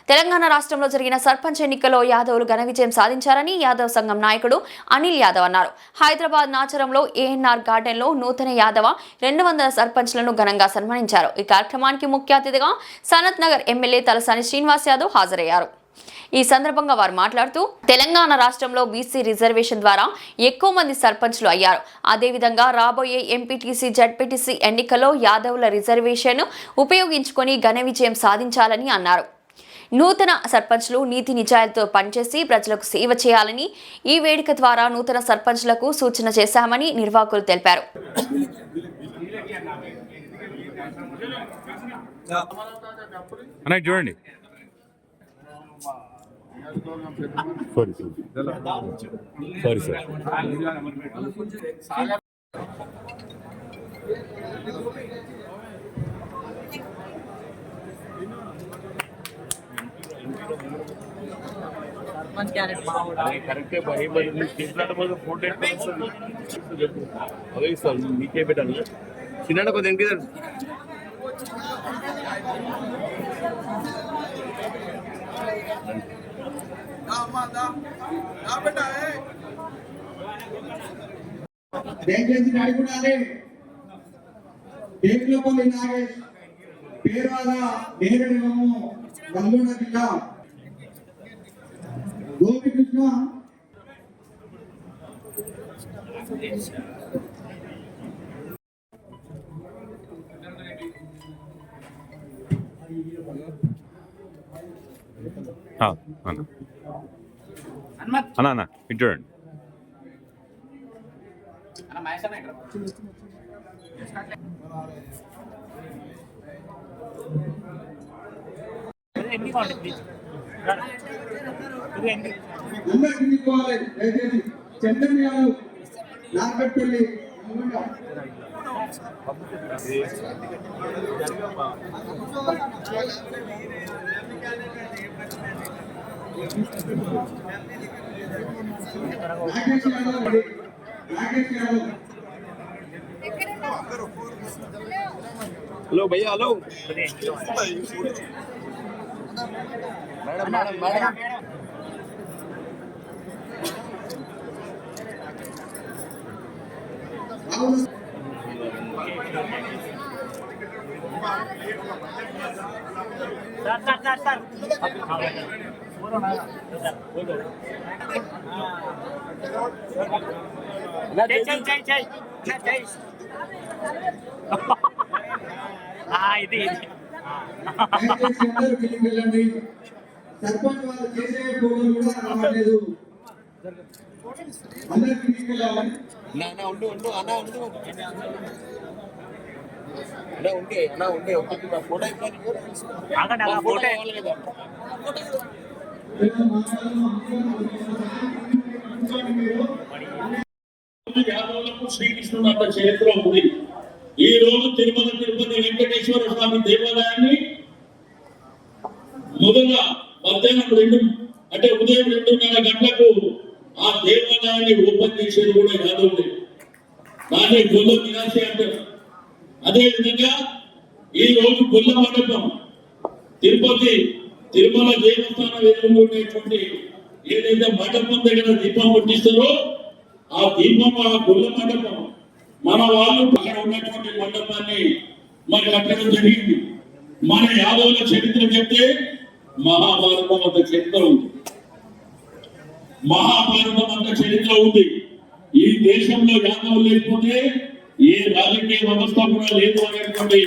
తెలంగాణ రాష్ట్రంలో జరిగిన సర్పంచ్ ఎన్నికల్లో యాదవ్లు ఘన విజయం సాధించారని యాదవ్ సంఘం నాయకుడు అనిల్ యాదవ్ అన్నారు. హైదరాబాద్ నాచరంలో ఏఎన్ఆర్ గార్డెన్లో నూతన యాదవ 200 సర్పంచ్లను ఘనంగా సన్మానించారు. ఈ కార్యక్రమానికి ముఖ్య అతిథిగా సనత్ నగర్ ఎమ్మెల్యే తలసాని శ్రీనివాస్ యాదవ్ హాజరయ్యారు. ఈ సందర్భంగా వారు మాట్లాడుతూ తెలంగాణ రాష్ట్రంలో బీసీ రిజర్వేషన్ ద్వారా ఎక్కువ మంది సర్పంచ్లు అయ్యారు. అదేవిధంగా రాబోయే ఎంపీటీసీ జడ్పీటీసీ ఎన్నికల్లో యాదవ్ల రిజర్వేషన్ ఉపయోగించుకొని ఘన విజయం సాధించాలని అన్నారు. నూతన సర్పంచ్లు నీతి నిజాయితీతో పనిచేసి ప్రజలకు సేవ చేయాలని ఈ వేదిక ద్వారా నూతన సర్పంచ్లకు సూచన చేశామని నిర్వాహకులు తెలిపారు. చూడండి కరెక్టే ఫోటో అదే ఇస్తాను నీకే పెట్టాను చిన్న కొద్ది ఎంకి దయచేసి నాయకుడాలి దేవిలోపల్లి నాగేష్ పేరువాల నేరడిగము నల్గొండ జిల్లా గోపికృష్ణ అన్న ఇటు చూడండి అందరికీ తీసుకోవాలి. దయచేసి చంద్రన్ గారు నాగపల్లి నాగేష్ యాదవ్ హలో భయ్యా హలో మేడం సర్పంచ్ వాళ్ళు చేసే ప్రోగ్రాం కూడా రావట్లేదు. అందరికీ తీసుకెళ్ళాలి. శ్రీకృష్ణుడు అంత చరిత్ర ఉంది. ఈ రోజు తిరుపతి వెంకటేశ్వర స్వామి దేవాలయాన్ని మొదల మధ్యాహ్నం ఉదయం 2:30 గంటలకు ఆ దేవాలయాన్ని ఓపెన్ చేసేది కూడా యాదవుడే. దాన్ని గొల్ల నిరాశ అంటారు. అదే విధంగా ఈ రోజు గొల్ల మండపం తిరుమల దేవస్థానం ఎదుర్కొనేటువంటి ఏదైతే మండపం దగ్గర దీపం ముట్టిస్తారో ఆ దీపం ఆ గొల్ల మండపం మన వాళ్ళు అక్కడ ఉన్నటువంటి మండపాన్ని మరి కట్టడం జరిగింది. మన యాదవుల చరిత్ర చెప్తే మహాభారతం అంత చరిత్ర ఉంది. ఈ దేశంలో యాదవులు లేకపోతే ఏ రాజకీయ వ్యవస్థ కూడా లేదు అనేటువంటి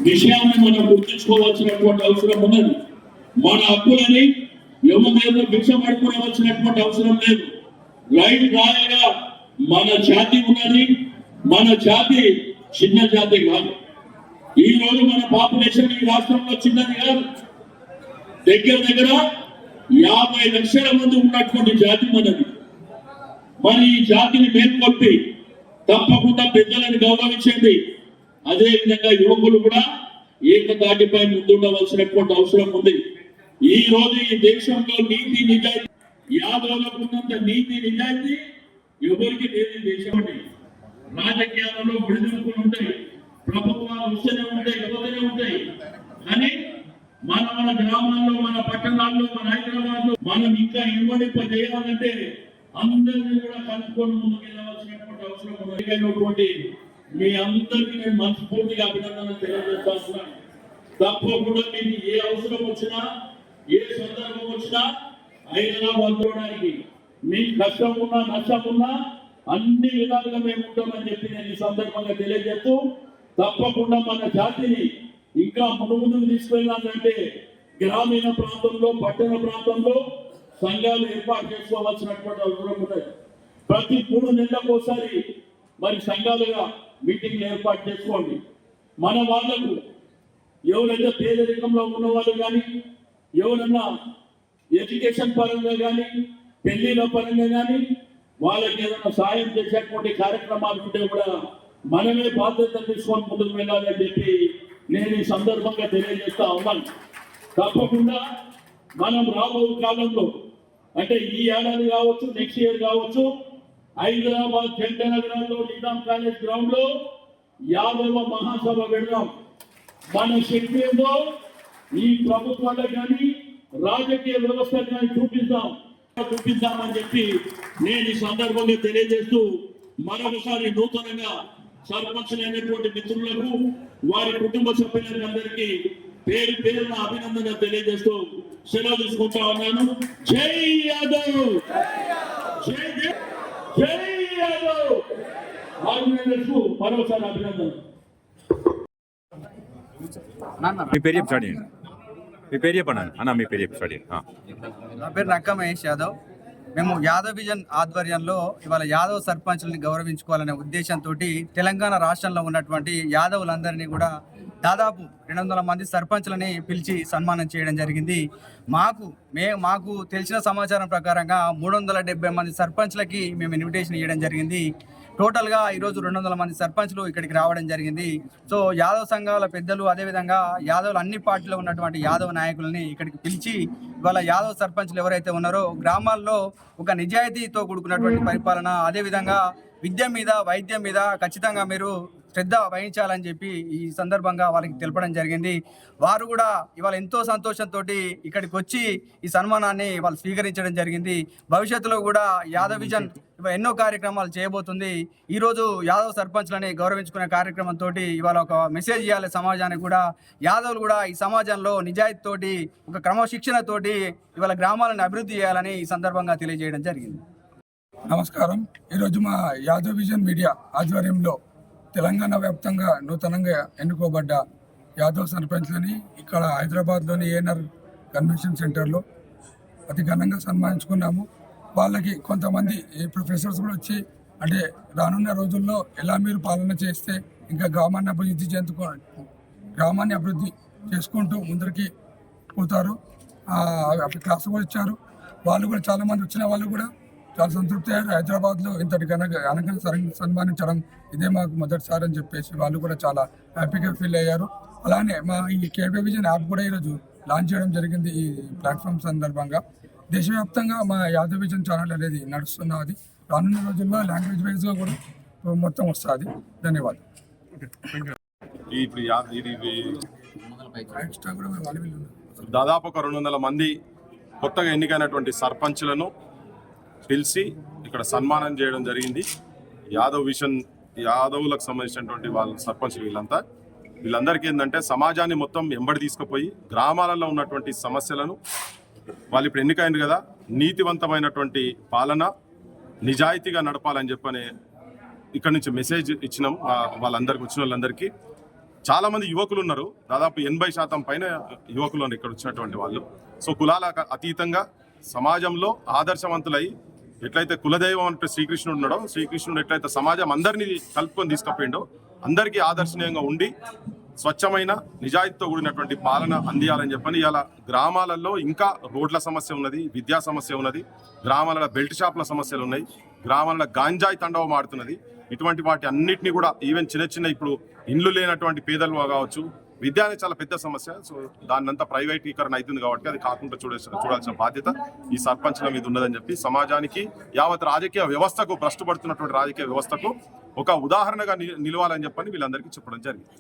విషయాన్ని మనం గుర్తించుకోవాల్సినటువంటి అవసరం ఉన్నది. మన హక్కులని ఎవరి భిక్ష పడుకోవాల్సినటువంటి అవసరం లేదు. రైట్ రాయగా మన జాతి ఉన్నది. మన జాతి చిన్న జాతి కాదు. ఈ రోజు మన పాపులేషన్ ఈ రాష్ట్రంలో చిన్నది కాదు. దగ్గర 50 లక్షల మంది ఉన్నటువంటి జాతి మనది. మరి ఈ జాతిని మేల్కొల్పి తప్పకుండా పెద్దలను గౌరవించండి. అదే విధంగా యువకులు కూడా ఏకతాటిపై ముందుండవలసినటువంటి అవసరం ఉంది. ఈ రోజు ఈ దేశంలో నీతి నిజాయితీ యాదవులకు ఉన్నంత నీతి నిజాయితీ ఎవరికి లేదు. దేశం రాజకీయాలలో విడుదలకు ఉంటాయి, ప్రభుత్వాలు వస్తూనే ఉంటాయి, ఎవరైనా ఉంటాయి. కానీ మన గ్రామాల్లో, మన పట్టణాల్లో, మన హైదరాబాద్ లో మనం ఇంకా ఇవ్వడింప చేయాలంటే అందరినీ కూడా కలుపుకొని ముందుకు వెళ్ళవలసినటువంటి అవసరం ఉన్నటువంటి మీ అందరికీ నేను మనస్ఫూర్తిగా అభినందన తెలియజేస్తున్నాను. తప్పకుండా మీకు ఏ అవసరం వచ్చినా, ఏ సందర్భం వచ్చినా హైదరాబాద్ చూడడానికి మీ కష్టం ఉన్నా, నష్టం ఉన్నా అన్ని విధాలుగా మేము ఉంటామని చెప్పి నేను ఈ సందర్భంగా తెలియజేస్తూ, తప్పకుండా మన జాతిని ఇంకా ముందుకు తీసుకెళ్ళాలంటే గ్రామీణ ప్రాంతంలో, పట్టణ ప్రాంతంలో సంఘాలు ఏర్పాటు చేసుకోవాల్సినటువంటి అవసరం ఉన్నది. ప్రతి 3 నెలలకు ఒకసారి మరి సంఘాలుగా మీటింగ్లు ఏర్పాటు చేసుకోండి. మన వాళ్లకు ఎవరైతే పేదరికంలో ఉన్నవాళ్ళు కానీ, ఎవరన్నా ఎడ్యుకేషన్ పరంగా కానీ, పెళ్లిల పరంగా కానీ వాళ్ళకి ఏదైనా సాయం చేసేటువంటి కార్యక్రమాలు ఉంటే కూడా మనమే బాధ్యత తీసుకొని ముందుకు వెళ్ళాలని చెప్పి నేను ఈ సందర్భంగా తెలియజేస్తా ఉన్నాను. తప్పకుండా మనం రాబో కాలంలో అంటే ఈ ఏడాది కావచ్చు, నెక్స్ట్ ఇయర్ కావచ్చు, హైదరాబాద్ జంట నగరాల్లో నిజాం కాలేజ్ గ్రౌండ్ లో 50వ మహాసభ పెడదాం. మన శక్తి ఏదో ఈ ప్రభుత్వాలకు కానీ, రాజకీయ వ్యవస్థకు కానీ చూపిద్దామని చెప్పి నేను ఈ సందర్భంగా తెలియజేస్తూ, మరొకసారి నూతనంగా సర్పంచులైనటువంటి మిత్రులకు, వారి కుటుంబ సభ్యులందరికీ పేరు పేరున అభినందన తెలియజేస్తూ సెలవు తీసుకుంటా ఉన్నాను. జై యాదవ్, జై జై జై యాదవ్. ఆర్గనైజర్స్ మరోసారి అభినందన. మీ పేరు చెప్పి స్టార్ట్ చేయండి. మీ పేరు చెప్పండి అన్న. మీ పేరు చెప్పి స్టార్ట్ చేయండి. నా పేరు నక్క మహేష్ యాదవ్. మేము యాదవ్ విజన్ ఆధ్వర్యంలో ఇవాళ యాదవ్ సర్పంచ్లని గౌరవించుకోవాలనే ఉద్దేశంతో తెలంగాణ రాష్ట్రంలో ఉన్నటువంటి యాదవులందరినీ కూడా దాదాపు 200 మంది సర్పంచ్లని పిలిచి సన్మానం చేయడం జరిగింది. మాకు తెలిసిన సమాచారం ప్రకారంగా 370 మంది సర్పంచ్లకి మేము ఇన్విటేషన్ ఇవ్వడం జరిగింది. టోటల్గా ఈరోజు 200 మంది సర్పంచ్లు ఇక్కడికి రావడం జరిగింది. సో యాదవ్ సంఘాల పెద్దలు, అదేవిధంగా యాదవులు అన్ని పార్టీలో ఉన్నటువంటి యాదవ్ నాయకులని ఇక్కడికి పిలిచి ఇవాళ యాదవ్ సర్పంచ్లు ఎవరైతే ఉన్నారో గ్రామాల్లో ఒక నిజాయితీతో కూడుకున్నటువంటి పరిపాలన, అదేవిధంగా విద్య మీద, వైద్యం మీద ఖచ్చితంగా మీరు శ్రద్ధ వహించాలని చెప్పి ఈ సందర్భంగా వాళ్ళకి తెలపడం జరిగింది. వారు కూడా ఇవాళ ఎంతో సంతోషంతో ఇక్కడికి వచ్చి ఈ సన్మానాన్ని వాళ్ళు స్వీకరించడం జరిగింది. భవిష్యత్తులో కూడా యాదవ్ విజన్ ఎన్నో కార్యక్రమాలు చేయబోతుంది. ఈరోజు యాదవ్ సర్పంచ్లని గౌరవించుకునే కార్యక్రమంతో ఇవాళ ఒక మెసేజ్ ఇవ్వాలి సమాజానికి కూడా. యాదవులు కూడా ఈ సమాజంలో నిజాయితీతోటి, ఒక క్రమశిక్షణతోటి ఇవాళ గ్రామాలను అభివృద్ధి చేయాలని ఈ సందర్భంగా తెలియజేయడం జరిగింది. నమస్కారం. ఈరోజు మా యాదవ్ విజన్ మీడియా ఆధ్వర్యంలో తెలంగాణ వ్యాప్తంగా నూతనంగా ఎన్నుకోబడ్డ యాదవ్ సర్పంచ్లని ఇక్కడ హైదరాబాద్లోని ఏఎన్ఆర్ కన్వెన్షన్ సెంటర్లో అతి ఘనంగా సన్మానించుకున్నాము. వాళ్ళకి కొంతమంది ప్రొఫెసర్స్ కూడా వచ్చి, అంటే రానున్న రోజుల్లో ఎలా మీరు పాలన చేస్తే ఇంకా గ్రామాన్ని అభివృద్ధి చేసుకుంటూ ముందరికి పోతారు క్లాస్ కూడా ఇచ్చారు. వాళ్ళు కూడా చాలామంది వచ్చిన వాళ్ళు కూడా చాలా సంతృప్తి అయ్యారు. హైదరాబాద్లో ఇంతటి ఘనంగా సన్మానించడం ఇదే మాకు మొదటిసారి అని చెప్పేసి వాళ్ళు కూడా చాలా హ్యాపీగా ఫీల్ అయ్యారు. అలానే మా ఈ కేబీ విజన్ యాప్ కూడా ఈరోజు లాంచ్ చేయడం జరిగింది. ఈ ప్లాట్ఫామ్ సందర్భంగా దేశవ్యాప్తంగా మా యాదవ్ విజన్ ఛానల్ అనేది నడుస్తున్నది. రానున్న రోజుల్లో లాంగ్వేజ్ వైజ్గా కూడా మొత్తం వస్తుంది. ధన్యవాదాలు. దాదాపు ఒక 200 మంది కొత్తగా ఎన్నికైనటువంటి సర్పంచ్లను పిలిచి ఇక్కడ సన్మానం చేయడం జరిగింది. యాదవులకు సంబంధించినటువంటి వాళ్ళ సర్పంచ్లు వీళ్ళందరికీ ఏంటంటే సమాజాన్ని మొత్తం ఎంబడి తీసుకుపోయి గ్రామాలలో ఉన్నటువంటి సమస్యలను వాళ్ళు ఇప్పుడు ఎన్నికైంది కదా, నీతివంతమైనటువంటి పాలన, నిజాయితీగా నడపాలని చెప్పని ఇక్కడ నుంచి మెసేజ్ ఇచ్చినాం. వాళ్ళందరికీ వచ్చిన వాళ్ళందరికీ చాలామంది యువకులు ఉన్నారు. దాదాపు 80% పైన యువకులు ఉన్నారు ఇక్కడ వచ్చినటువంటి వాళ్ళు. సో కులాల అతీతంగా సమాజంలో ఆదర్శవంతులై ఎట్లయితే కులదైవం అంటే శ్రీకృష్ణుడు ఉన్నాడో, శ్రీకృష్ణుడు ఎట్లయితే సమాజం అందరినీ కలుపుకొని తీసుకుపోయిండో అందరికీ ఆదర్శనీయంగా ఉండి స్వచ్ఛమైన నిజాయితీతో కూడినటువంటి పాలన అందియాలని చెప్పని ఇలా గ్రామాలలో ఇంకా రోడ్ల సమస్య ఉన్నది, విద్యా సమస్య ఉన్నది, గ్రామాలలో బెల్ట్ షాప్ల సమస్యలు ఉన్నాయి, గ్రామాలలో గాంజాయి తండవం ఆడుతున్నది. ఇటువంటి వాటి అన్నిటినీ కూడా ఈవెన్ చిన్న ఇప్పుడు ఇండ్లు లేనటువంటి పేదలు కావచ్చు, విద్య అనేది చాలా పెద్ద సమస్య. సో దాన్నంతా ప్రైవేటీకరణ అవుతుంది కాబట్టి అది కాకుండా చూడాల్సిన బాధ్యత ఈ సర్పంచ్ల మీద ఉన్నదని చెప్పి సమాజానికి, యావత్ రాజకీయ వ్యవస్థకు, భ్రష్టుపడుతున్నటువంటి రాజకీయ వ్యవస్థకు ఒక ఉదాహరణగా నిలవాలని చెప్పని వీళ్ళందరికీ చెప్పడం జరిగింది.